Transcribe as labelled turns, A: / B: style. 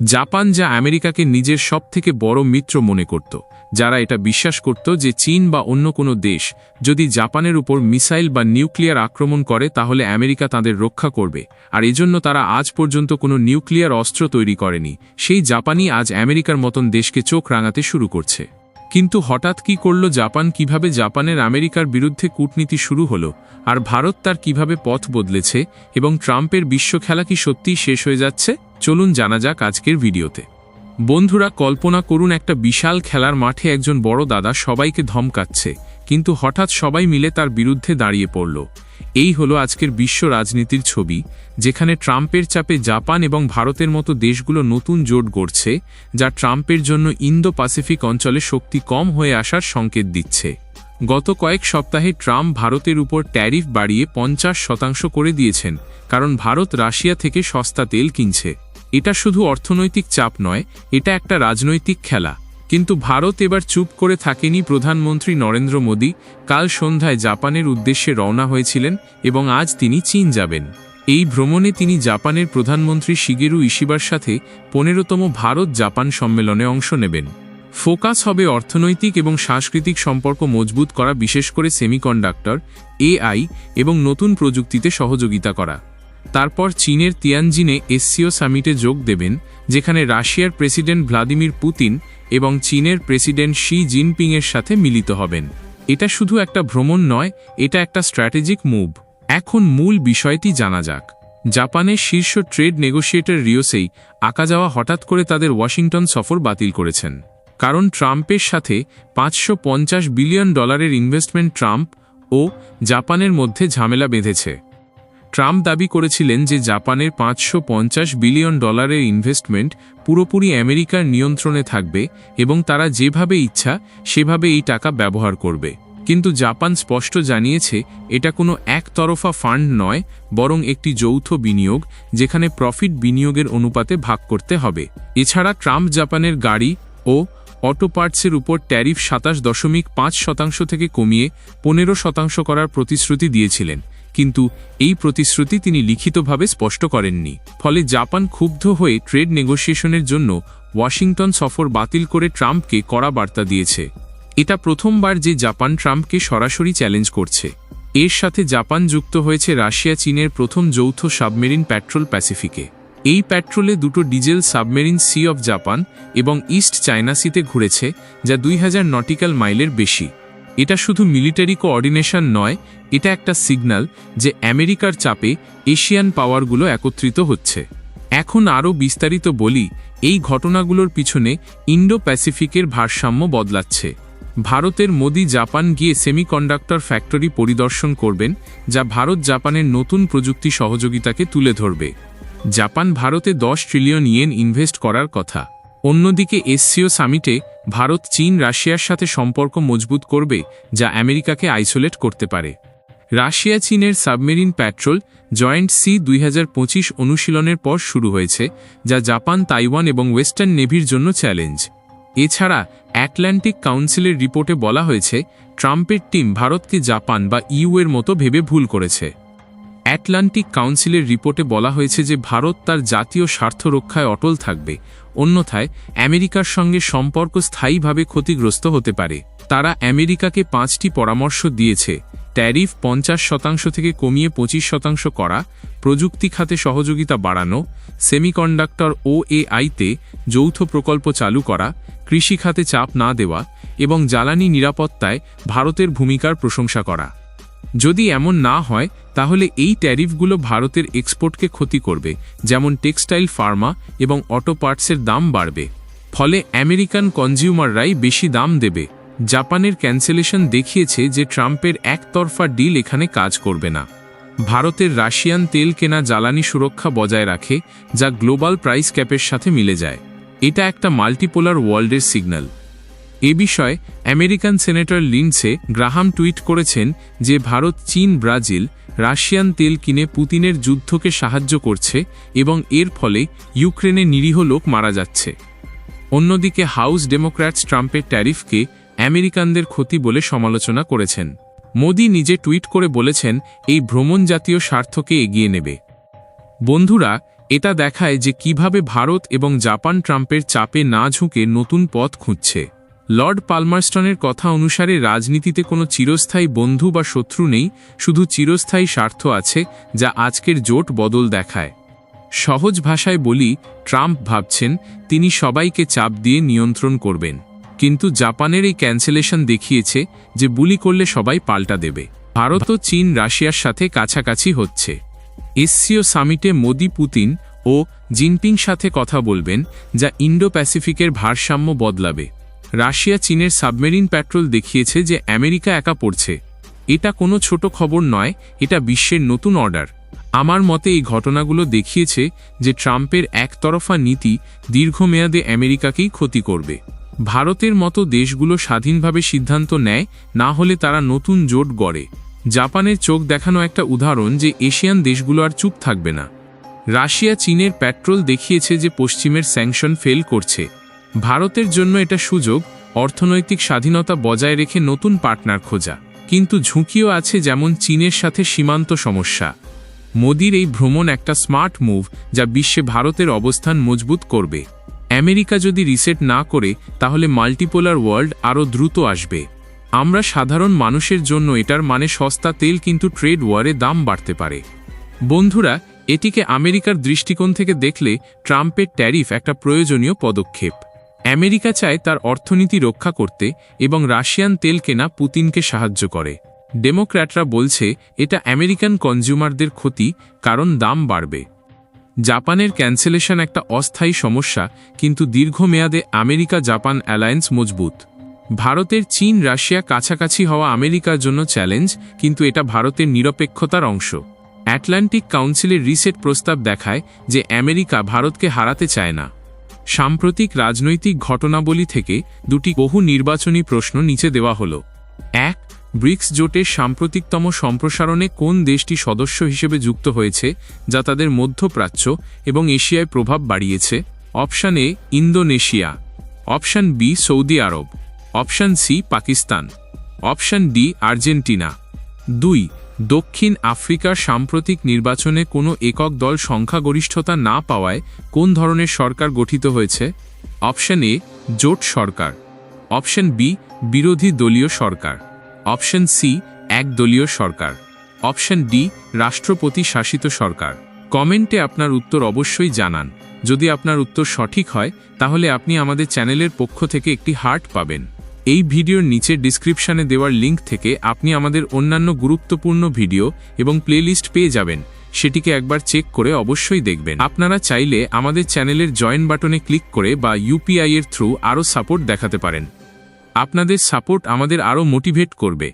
A: Japan যা আমেরিকাকে নিজের সবথেকে বড় মিত্র মনে করত, যারা এটা বিশ্বাস করত যে চীন বা অন্য কোনো দেশ যদি জাপানের উপর মিসাইল বা নিউক্লিয়ার আক্রমণ করে তাহলে আমেরিকা তাদের রক্ষা করবে, আর এজন্য তারা আজ পর্যন্ত কোনো নিউক্লিয়ার অস্ত্র তৈরি করেনি, সেই জাপানই আজ আমেরিকার মতন দেশকে চোখ রাঙাতে শুরু করছে। কিন্তু হঠাৎ কি করল জাপান? কিভাবে জাপানের আমেরিকার বিরুদ্ধে কূটনীতি শুরু হলো, আর ভারত তার কিভাবে পথ বদলেছে, এবং ট্রাম্পের বিশ্ব খেলা কি সত্যিই শেষ হয়ে যাচ্ছে? চলুন জানা যাক আজকের ভিডিওতে। বন্ধুরা, কল্পনা করুন একটা বিশাল খেলার মাঠে একজন বড় দাদা সবাইকে ধমকাচ্ছে, কিন্তু হঠাৎ সবাই মিলে তার বিরুদ্ধে দাঁড়িয়ে পড়ল। এই হলো আজকের বিশ্ব রাজনীতির ছবি, যেখানে ট্রাম্পের চাপে জাপান এবং ভারতের মতো দেশগুলো নতুন জোট গড়ছে, যা ট্রাম্পের জন্য ইন্দো প্যাসিফিক অঞ্চলে শক্তি কম হয়ে আসার সংকেত দিচ্ছে। গত কয়েক সপ্তাহে ট্রাম্প ভারতের উপর ট্যারিফ বাড়িয়ে 50% করে দিয়েছেন, কারণ ভারত রাশিয়া থেকে সস্তা তেল কিনছে। এটা শুধু অর্থনৈতিক চাপ নয়, এটা একটা রাজনৈতিক খেলা। কিন্তু ভারত এবার চুপ করে থাকেনি। প্রধানমন্ত্রী নরেন্দ্র মোদী কাল সন্ধ্যায় জাপানের উদ্দেশ্যে রওনা হয়েছিলেন এবং আজ তিনি চীন যাবেন। এই ভ্রমণে তিনি জাপানের প্রধানমন্ত্রী শিগেরু ইশিবার সাথে 15তম ভারত জাপান সম্মেলনে অংশ নেবেন। ফোকাস হবে অর্থনৈতিক এবং সাংস্কৃতিক সম্পর্ক মজবুত করা, বিশেষ করে সেমিকন্ডাক্টর, এআই এবং নতুন প্রযুক্তিতে সহযোগিতা করা। তারপর চীনের তিয়ানজিনে এসসিও সামিটে যোগ দেবেন, যেখানে রাশিয়ার প্রেসিডেন্ট ভ্লাদিমির পুতিন এবং চীনের প্রেসিডেন্ট শি জিনপিংয়ের সাথে মিলিত হবেন। এটা শুধু একটা ভ্রমণ নয়, এটা একটা স্ট্র্যাটেজিক মুভ। এখন মূল বিষয়টি জানা যাক। জাপানের শীর্ষ ট্রেড নেগোশিয়েটর রিওসেই আকাজাওয়া হঠাৎ করে তাদের ওয়াশিংটন সফর বাতিল করেছেন, কারণ ট্রাম্পের সাথে $550 বিলিয়ন ইনভেস্টমেন্ট ট্রাম্প ও জাপানের মধ্যে ঝামেলা বেঁধেছে। ট্রাম্প দাবি করেছিলেন যে জাপানের $550 বিলিয়ন ইনভেস্টমেন্ট পুরোপুরি আমেরিকার নিয়ন্ত্রণে থাকবে এবং তারা যেভাবে ইচ্ছা সেভাবে এই টাকা ব্যবহার করবে। কিন্তু জাপান স্পষ্ট জানিয়েছে এটা কোনো একতরফা ফান্ড নয়, বরং একটি যৌথ বিনিয়োগ, যেখানে প্রফিট বিনিয়োগের অনুপাতে ভাগ করতে হবে। এছাড়া ট্রাম্প জাপানের গাড়ি ও অটো পার্টসের উপর ট্যারিফ 27.5% থেকে কমিয়ে 15% করার প্রতিশ্রুতি দিয়েছিলেন, কিন্তু এই প্রতিশ্রুতি তিনি লিখিতভাবে স্পষ্ট করেননি। ফলে জাপান ক্ষুব্ধ হয়ে ট্রেড নেগোসিয়েশনের জন্য ওয়াশিংটন সফর বাতিল করে ট্রাম্পকে কড়া বার্তা দিয়েছে। এটা প্রথমবার যে জাপান ট্রাম্পকে সরাসরি চ্যালেঞ্জ করছে। এর সাথে জাপান যুক্ত হয়েছে রাশিয়া চীনের প্রথম যৌথ সাবমেরিন প্যাট্রোল প্যাসিফিকে। এই প্যাট্রোলে দুটো diesel submarine sea of Japan এবং ইস্ট চায়না সিতে ঘুরেছে, যা 2000 নটিক্যাল মাইলের বেশি। এটা শুধু মিলিটারি কোঅর্ডিনেশন নয়, এটা একটা সিগন্যাল যে আমেরিকার চাপে এশিয়ান পাওয়ারগুলো একত্রিত হচ্ছে। এখন আরও বিস্তারিত বলি, এই ঘটনাগুলোর পিছনে ইন্ডো প্যাসিফিকের ভারসাম্য বদলাচ্ছে। ভারতের মোদি জাপান গিয়ে সেমিকন্ডাক্টর ফ্যাক্টরি পরিদর্শন করবেন, যা ভারত জাপানের নতুন প্রযুক্তি সহযোগিতাকে তুলে ধরবে। জাপান ভারতে $10 ট্রিলিয়ন ইনভেস্ট করার কথা। অন্যদিকে এসসিও সামিটে ভারত চীন রাশিয়ার সাথে সম্পর্ক মজবুত করবে, যা আমেরিকাকে আইসোলেট করতে পারে। রাশিয়া চীনের সাবমেরিন প্যাট্রোল জয়েন্ট সি 2025 অনুশীলনের পর শুরু হয়েছে, যা জাপান, তাইওয়ান এবং ওয়েস্টার্ন নেভির জন্য চ্যালেঞ্জ। এছাড়া আটলান্টিক কাউন্সিলের রিপোর্টে বলা হয়েছে ট্রাম্পের টিম ভারতকে জাপান বা ইউ এর মতো ভেবে ভুল করেছে। আটলান্টিক কাউন্সিলের রিপোর্টে বলা হয়েছে যে ভারত তার জাতীয় স্বার্থ রক্ষায় অটল থাকবে, অন্যথায় আমেরিকার সঙ্গে সম্পর্ক স্থায়ীভাবে ক্ষতিগ্রস্ত হতে পারে। তারা আমেরিকাকে 5টি পরামর্শ দিয়েছে: ট্যারিফ 50% থেকে কমিয়ে 25% করা, প্রযুক্তি খাতে সহযোগিতা বাড়ানো, সেমিকন্ডাক্টর ও এআইতে যৌথ প্রকল্প চালু করা, কৃষি খাতে চাপ না দেওয়া এবং জ্বালানি নিরাপত্তায় ভারতের ভূমিকার প্রশংসা করা। যদি এমন না হয় তাহলে এই ট্যারিফগুলো ভারতের এক্সপোর্টকে ক্ষতি করবে, যেমন টেক্সটাইল, ফার্মা এবং অটো পার্টসের দাম বাড়বে। ফলে আমেরিকান কনজিউমাররাই বেশি দাম দেবে। জাপানের ক্যান্সেলেশন দেখিয়েছে যে ট্রাম্পের একতরফা ডিল এখানে কাজ করবে না। ভারতের রাশিয়ান তেল কেনা জ্বালানি সুরক্ষা বজায় রাখে, যা গ্লোবাল প্রাইস ক্যাপের সাথে মিলে যায়। এটা একটা মাল্টিপোলার ওয়ার্ল্ডের সিগন্যাল। এ বিষয়ে American senator Lindsey Graham tweet করেছেন যে ভারত, চীন, ব্রাজিল রাশিয়ান তেল কিনে পুতিনের যুদ্ধকে সাহায্য করছে এবং এর ফলে ইউক্রেনে নিরীহ লোক মারা যাচ্ছে। অন্যদিকে হাউস ডেমোক্র্যাটস ট্রাম্পের ট্যারিফকে আমেরিকানদের ক্ষতি বলে সমালোচনা করেছেন। মোদি নিজে টুইট করে বলেছেন এই ভ্রমণ জাতীয় স্বার্থকে এগিয়ে নেবে। বন্ধুরা, এটা দেখায় যে কিভাবে ভারত এবং জাপান ট্রাম্পের চাপে না ঝুঁকে নতুন পথ খুঁজছে। লর্ড পালমারস্টনের কথা অনুসারে রাজনীতিতে কোনো চিরস্থায়ী বন্ধু বা শত্রু নেই, শুধু চিরস্থায়ী স্বার্থ আছে যা আজকের জোট বদল দেখায়। সহজ ভাষায় বলি, ট্রাম্প ভাবছেন তিনি সবাইকে চাপ দিয়ে নিয়ন্ত্রণ করবেন, কিন্তু জাপানের এই ক্যান্সেলেশন দেখিয়েছে যে বুলি করলে সবাই পাল্টা দেবে। ভারত ও চীন রাশিয়ার সাথে কাছাকাছি হচ্ছে। এসসিও সামিটে মোদি, পুতিন ও জিনপিং সাথে কথা বলবেন, যা ইন্ডো প্যাসিফিকের ভারসাম্য বদলাবে। রাশিয়া চীনের সাবমেরিন প্যাট্রোল দেখিয়েছে যে আমেরিকা একা পড়ছে। এটা কোনো ছোট খবর নয়, এটা বিশ্বের নতুন অর্ডার। আমার মতে এই ঘটনাগুলো দেখিয়েছে যে ট্রাম্পের একতরফা নীতি দীর্ঘমেয়াদে আমেরিকাকেই ক্ষতি করবে। ভারতের মতো দেশগুলো স্বাধীনভাবে সিদ্ধান্ত নেয়, না হলে তারা নতুন জোট গড়ে। জাপানের চোখ দেখানো একটা উদাহরণ যে এশিয়ান দেশগুলো আর চুপ থাকবে না। রাশিয়া চীনের পেট্রোল দেখিয়েছে যে পশ্চিমের স্যাংশন ফেল করছে। ভারতের জন্য এটা সুযোগ, অর্থনৈতিক স্বাধীনতা বজায় রেখে নতুন পার্টনার খোঁজা। কিন্তু ঝুঁকিও আছে, যেমন চীনের সাথে সীমান্ত সমস্যা। মোদির এই ভ্রমণ একটা স্মার্ট মুভ, যা বিশ্বে ভারতের অবস্থান মজবুত করবে। আমেরিকা যদি রিসেট না করে, তাহলে মাল্টিপোলার ওয়ার্ল্ড আরও দ্রুত আসবে। আমরা সাধারণ মানুষের জন্য এটার মানে সস্তা তেল, কিন্তু ট্রেড ওয়ারে দাম বাড়তে পারে। বন্ধুরা, এটিকে আমেরিকার দৃষ্টিকোণ থেকে দেখলে ট্রাম্পের ট্যারিফ একটা প্রয়োজনীয় পদক্ষেপ। আমেরিকা চায় তার অর্থনীতি রক্ষা করতে এবং রাশিয়ান তেল কেনা পুতিনকে সাহায্য করে। ডেমোক্র্যাটরা বলছে এটা আমেরিকান কনজিউমারদের ক্ষতি, কারণ দাম বাড়বে। জাপানের ক্যান্সেলেশন একটা অস্থায়ী সমস্যা, কিন্তু দীর্ঘমেয়াদে আমেরিকা জাপান অ্যালায়েন্স মজবুত। ভারতের চীন রাশিয়া কাছাকাছি হওয়া আমেরিকার জন্য চ্যালেঞ্জ, কিন্তু এটা ভারতের নিরপেক্ষতার অংশ। আটলান্টিক কাউন্সিলের রিসেট প্রস্তাব দেখায় যে আমেরিকা ভারতকে হারাতে চায় না। সাম্প্রতিক রাজনৈতিক ঘটনাবলী থেকে দুটি বহু নির্বাচনী প্রশ্ন নিচে দেওয়া হল। 1. ব্রিক্স জোটের সাম্প্রতিকতম সম্প্রসারণে কোন দেশটি সদস্য হিসেবে যুক্ত হয়েছে, যা তাদের মধ্যপ্রাচ্য এবং এশিয়ায় প্রভাব বাড়িয়েছে? Option A Indonesia, option B সৌদি আরব, option C Pakistan, option D Argentina. 2. দক্ষিণ আফ্রিকার সাম্প্রতিক নির্বাচনে কোনো একক দল সংখ্যাগরিষ্ঠতা না পাওয়ায় কোন ধরনের সরকার গঠিত হয়েছে? অপশান এ জোট সরকার, অপশান বি বিরোধী দলীয় সরকার, অপশান সি একদলীয় সরকার, অপশান ডি রাষ্ট্রপতি শাসিত সরকার। কমেন্টে আপনার উত্তর অবশ্যই জানান। যদি আপনার উত্তর সঠিক হয়, তাহলে আপনি আমাদের চ্যানেলের পক্ষ থেকে একটি হার্ট পাবেন। এই ভিডিওর নিচে ডিসক্রিপশনে দেওয়ার লিঙ্ক থেকে আপনি আমাদের অন্যান্য গুরুত্বপূর্ণ ভিডিও এবং প্লেলিস্ট পেয়ে যাবেন। সেটিকে একবার চেক করে অবশ্যই দেখবেন। আপনারা চাইলে আমাদের চ্যানেলের জয়েন বাটনে ক্লিক করে বা ইউপিআই এর থ্রু আরও সাপোর্ট দেখাতে পারেন। আপনাদের সাপোর্ট আমাদের আরও মোটিভেট করবে।